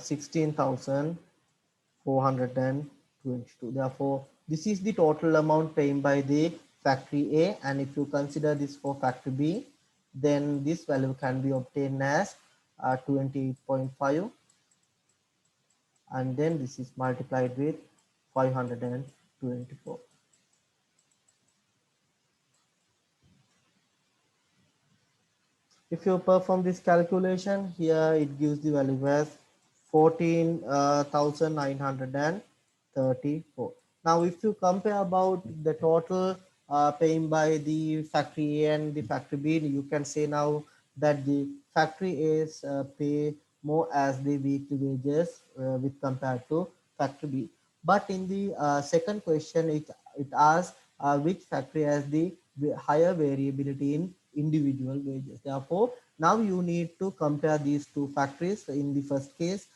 16,422. Therefore, this is the total amount paid by the factory A, and if you consider this for factory B, then this value can be obtained as 28.5, and then this is multiplied with 524. If you perform this calculation here, it gives the value as 14,934. Now, if you compare about the total paying by the factory A and the factory B, you can say now that the factory A's pay more as the weekly wages with compared to factory B. But in the second question, it asks which factory has the higher variability in individual wages. Therefore, now you need to compare these two factories. In the first case,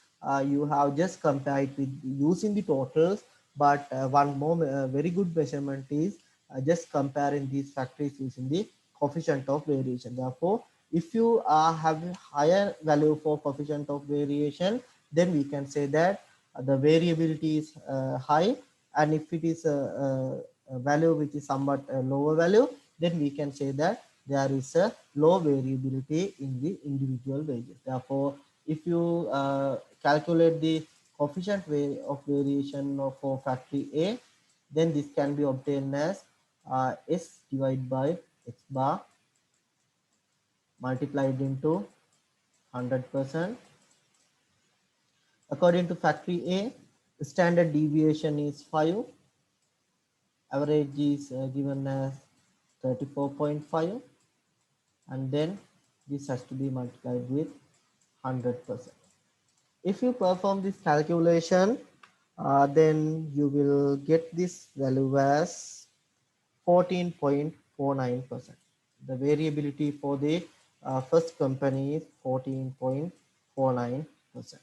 you have just compared it with using the totals, but one more very good measurement is just comparing these factories using the coefficient of variation. Therefore, if you have a higher value for coefficient of variation, then we can say that the variability is high, and if it is a value which is somewhat a lower value, then we can say that there is a low variability in the individual wages. Therefore, if you calculate the coefficient of variation for factory A, then this can be obtained as S divided by X bar multiplied into 100%. According to factory A, the standard deviation is 5, average is given as 34.5, and then this has to be multiplied with 100%. If you perform this calculation, then you will get this value as 14.49%. The variability for the first company is 14.49%.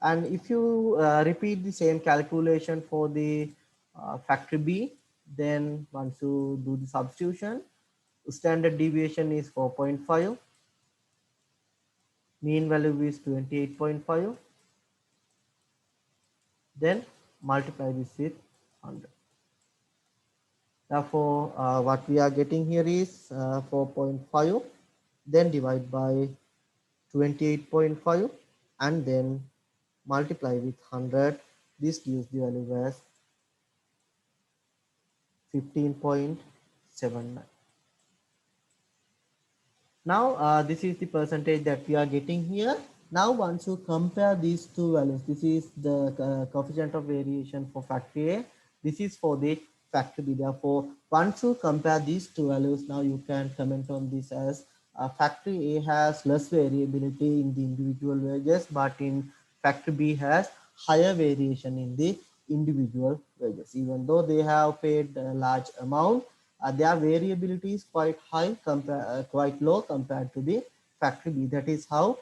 And if you repeat the same calculation for the factory B, then once you do the substitution, standard deviation is 4.5, mean value is 28.5, then multiply this with 100. Therefore, what we are getting here is 4.5, then divide by 28.5, and then multiply with 100. This gives the value as 15.79. Now, this is the percentage that we are getting here. Now, once you compare these two values, this is the coefficient of variation for factory A. This is for the factory B. Therefore, once you compare these two values, now you can comment on this as factory A has less variability in the individual wages, but in factory B has higher variation in the individual wages. Even though they have paid a large amount, their variability is quite high, quite low compared to the factory B. That is how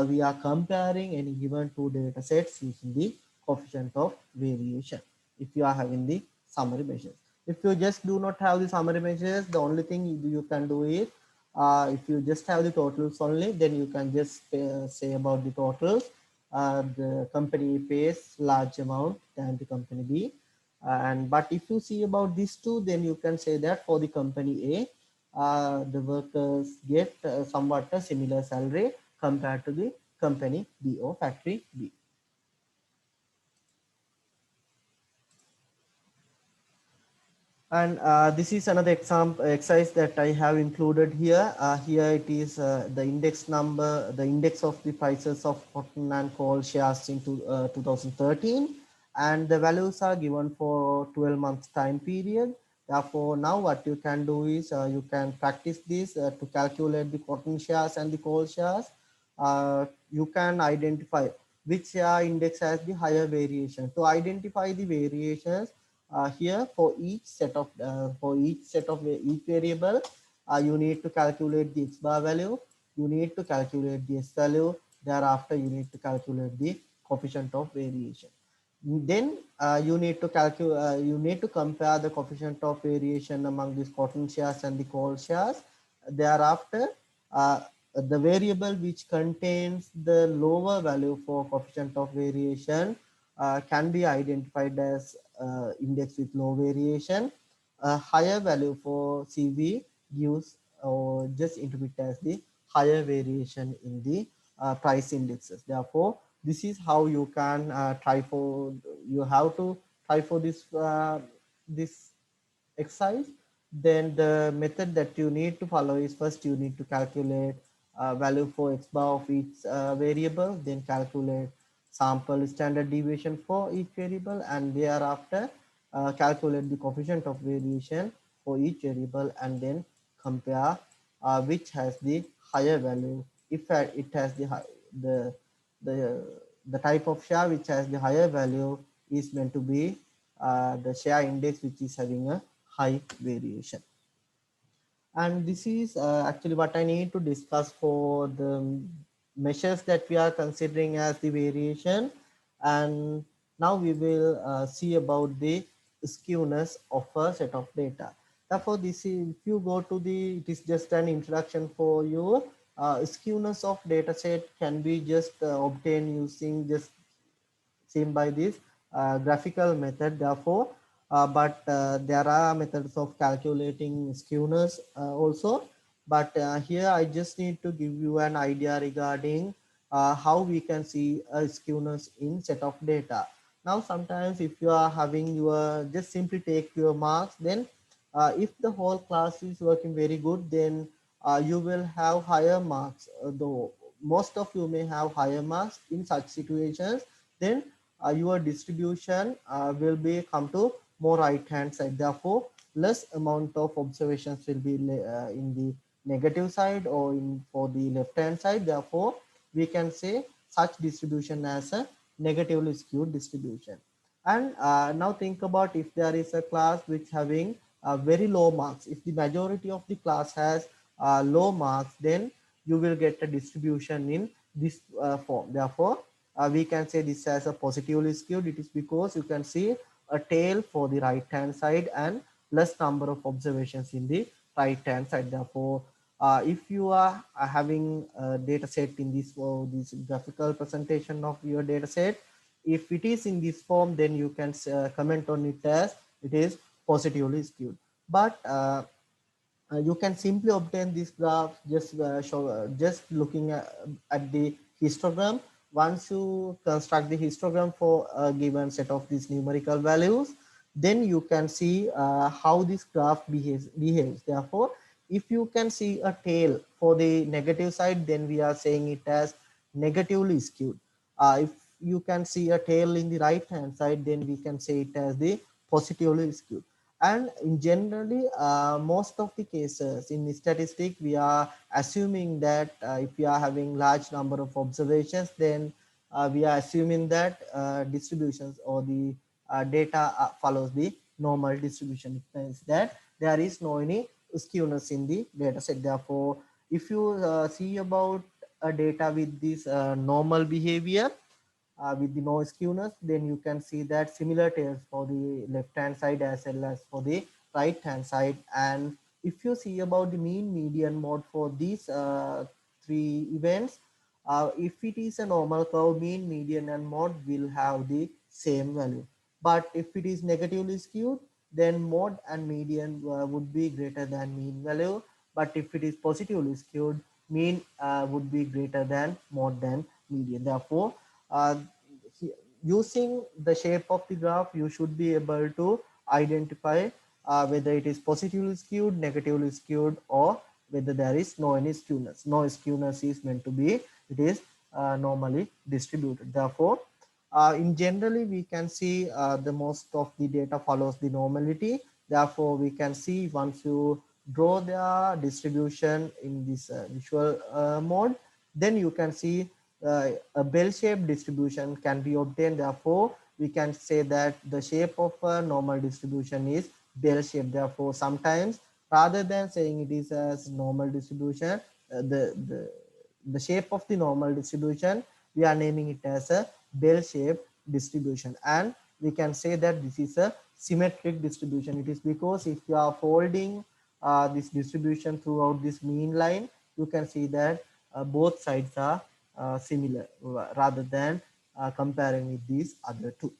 we are comparing any given two data sets using the coefficient of variation. If you are having the summary measures, if you just do not have the summary measures, the only thing you can do is if you just have the totals only, then you can just say about the totals. the company pays large amount than the company B. And but if you see about these two, then you can say that for the company A, the workers get somewhat a similar salary compared to the company B or factory B. And this is another example exercise that I have included here. Here it is the index number, the index of the prices of cotton and coal shares in 2013, and the values are given for 12 months time period. Therefore, now what you can do is you can practice this to calculate the cotton shares and the coal shares. You can identify which share index has the higher variation. To identify the variations, here for each set of each variable, you need to calculate the x bar value, you need to calculate the s value, thereafter you need to calculate the coefficient of variation. Then you need to compare the coefficient of variation among these cotton shares and the coal shares. Thereafter, uh, the variable which contains the lower value for coefficient of variation can be identified as index with low variation. A higher value for CV gives or just interpret as the higher variation in the price indexes. Therefore, this is how you can try for, you have to try for this exercise. Then the method that you need to follow is, first you need to calculate value for x bar of each variable, then calculate sample standard deviation for each variable, and thereafter calculate the coefficient of variation for each variable, and then compare which has the higher value. If it has the the the type of share which has the higher value is meant to be the share index which is having a high variation. And this is actually what I need to discuss for the measures that we are considering as the variation. And now we will see about the skewness of a set of data. Therefore, this is, if you go to the, it is just an introduction for you. Skewness of data set can be just obtained using just seen by this graphical method. Therefore, but there are methods of calculating skewness also. But here I just need to give you an idea regarding how we can see a skewness in set of data. Now, sometimes if you are having your, just simply take your marks, then if the whole class is working very good, then you will have higher marks. Though most of you may have higher marks in such situations, then your distribution will be come to more right hand side. Therefore, less amount of observations will be in the negative side or in for the left hand side. Therefore, we can say such distribution as a negatively skewed distribution. And now think about if there is a class which having very low marks. If the majority of the class has low marks, then you will get a distribution in this form. Therefore, we can say this as a positively skewed. It is because you can see a tail for the right hand side and less number of observations in the right hand side. Therefore, if you are having a data set in this graphical presentation of your data set, if it is in this form, then you can comment on it as it is positively skewed. But you can simply obtain this graph just looking at the histogram. Once you construct the histogram for a given set of these numerical values, then you can see how this graph behaves. Therefore, if you can see a tail for the negative side, then we are saying it as negatively skewed. If you can see a tail in the right hand side, then we can say it as the positively skewed. And in generally, most of the cases in statistic, we are assuming that if we are having large number of observations, then we are assuming that distributions or the data follows the normal distribution. It means that there is no any skewness in the data set. Therefore, if you see about a data with this normal behavior, with the no skewness, then you can see that similar tails for the left hand side as well as for the right hand side. And if you see about the mean, median, mode for these three events, If it is a normal curve, mean, median, and mode will have the same value. But if it is negatively skewed, then mode and median would be greater than mean value. But if it is positively skewed, mean would be greater than mode than median. Therefore, uh, using the shape of the graph, you should be able to identify whether it is positively skewed, negatively skewed, or whether there is no any skewness. No skewness is meant to be, it is normally distributed. Therefore, in generally we can see the most of the data follows the normality. Therefore, we can see once you draw the distribution in this visual mode, then you can see a bell-shaped distribution can be obtained. Therefore, we can say that the shape of a normal distribution is bell-shaped. Therefore, sometimes rather than saying it is as normal distribution, the shape of the normal distribution, we are naming it as a bell-shaped distribution, and we can say that this is a symmetric distribution. It is because if you are folding this distribution throughout this mean line, you can see that both sides are similar rather than comparing with these other two.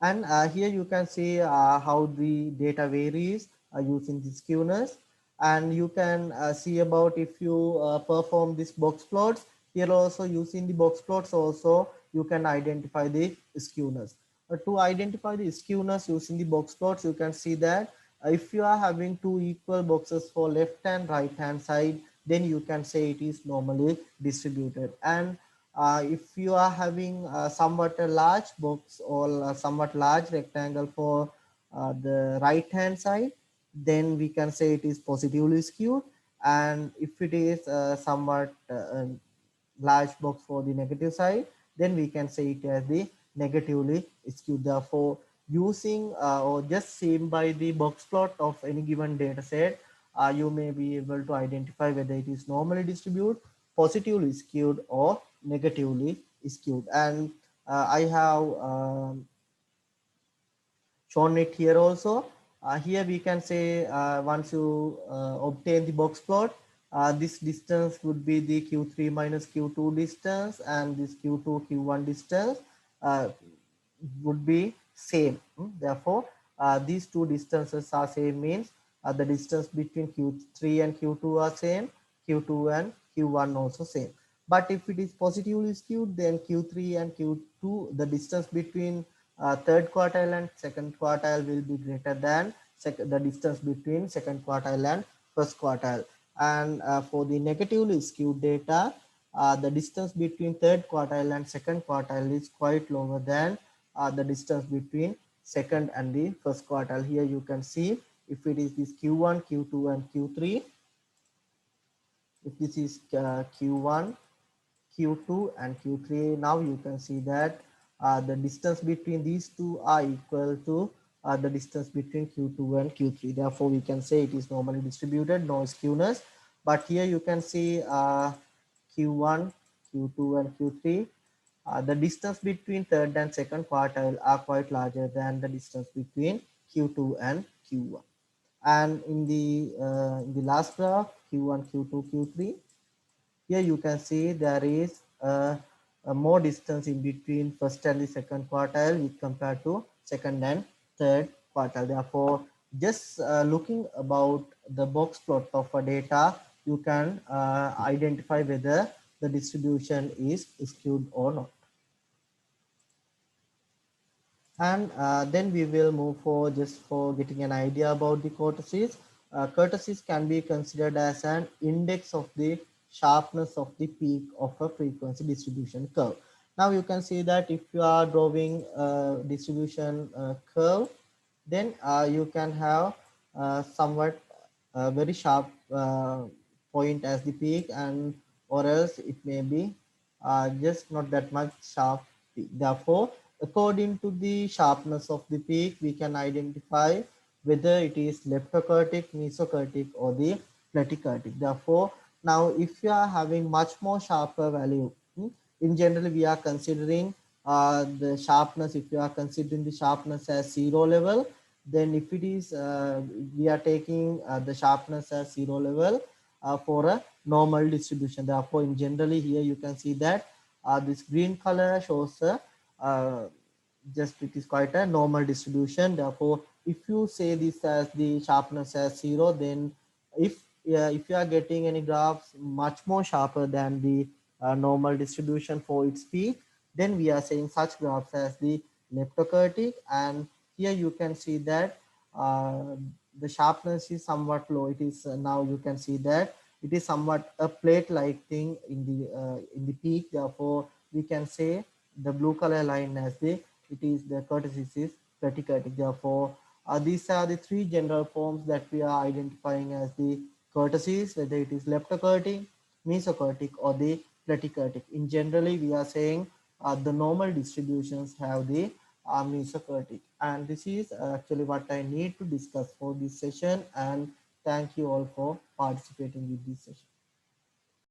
And here you can see how the data varies using the skewness, and you can see about if you perform this box plots. Here also using the box plots also you can identify the skewness. To identify the skewness using the box plots, you can see that if you are having two equal boxes for left and right hand side, then you can say it is normally distributed. And if you are having somewhat a large box or somewhat large rectangle for the right hand side, then we can say it is positively skewed. And if it is somewhat large box for the negative side, then we can say it as the negatively skewed. Therefore, using or just seen by the box plot of any given data set, you may be able to identify whether it is normally distributed, positively skewed, or negatively skewed. And I have shown it here also. Here we can say once you obtain the box plot, this distance would be the Q3 minus Q2 distance, and this Q2 Q1 distance uh, would be same. Therefore, these two distances are same, means the distance between Q3 and Q2 are same, Q2 and Q1 also same. But if it is positively skewed, then Q3 and Q2, the distance between third quartile and second quartile will be greater than the distance between second quartile and first quartile. And for the negatively skewed data, the distance between third quartile and second quartile is quite longer than the distance between second and the first quartile. Here you can see if it is this Q1, Q2, and Q3. If this is Q1, Q2, and Q3, now you can see that the distance between these two are equal to the distance between Q2 and Q3. Therefore, we can say it is normally distributed, no skewness. But here you can see Q1, Q2, and Q3. The distance between third and second quartile are quite larger than the distance between Q2 and Q1. And in the last graph, Q1, Q2, Q3, here you can see there is a more distance in between first and the second quartile with compared to second and third quartile. Therefore, just looking about the box plot of a data, you can identify whether the distribution is skewed or not. And then we will move for just for getting an idea about the kurtosis. Kurtosis can be considered as an index of the sharpness of the peak of a frequency distribution curve. Now you can see that if you are drawing a distribution curve, then you can have somewhat very sharp point as the peak, and or else it may be just not that much sharp peak. Therefore, according to the sharpness of the peak, we can identify whether it is leptokurtic, mesokurtic, or the platykurtic. Therefore, now if you are having much more sharper value, in general we are considering the sharpness. If you are considering the sharpness as 0 level, then if it is we are taking the sharpness as 0 level for a normal distribution. Therefore, in generally here you can see that this green color shows uh, just it is quite a normal distribution. Therefore, if you say this as the sharpness as 0, then if you are getting any graphs much more sharper than the normal distribution for its peak, then we are saying such graphs as the leptokurtic. And here you can see that uh, the sharpness is somewhat low. It is now you can see that it is somewhat a plate like thing in the peak. Therefore, we can say the blue color line as the it is the curticis is platykurtic. Therefore, these are the three general forms that we are identifying as the curticis, whether it is leptokurtic, mesokurtic, or the platykurtic. In generally, we are saying the normal distributions have the mesokurtic. And this is actually what I need to discuss for this session. And thank you all for participating with this session.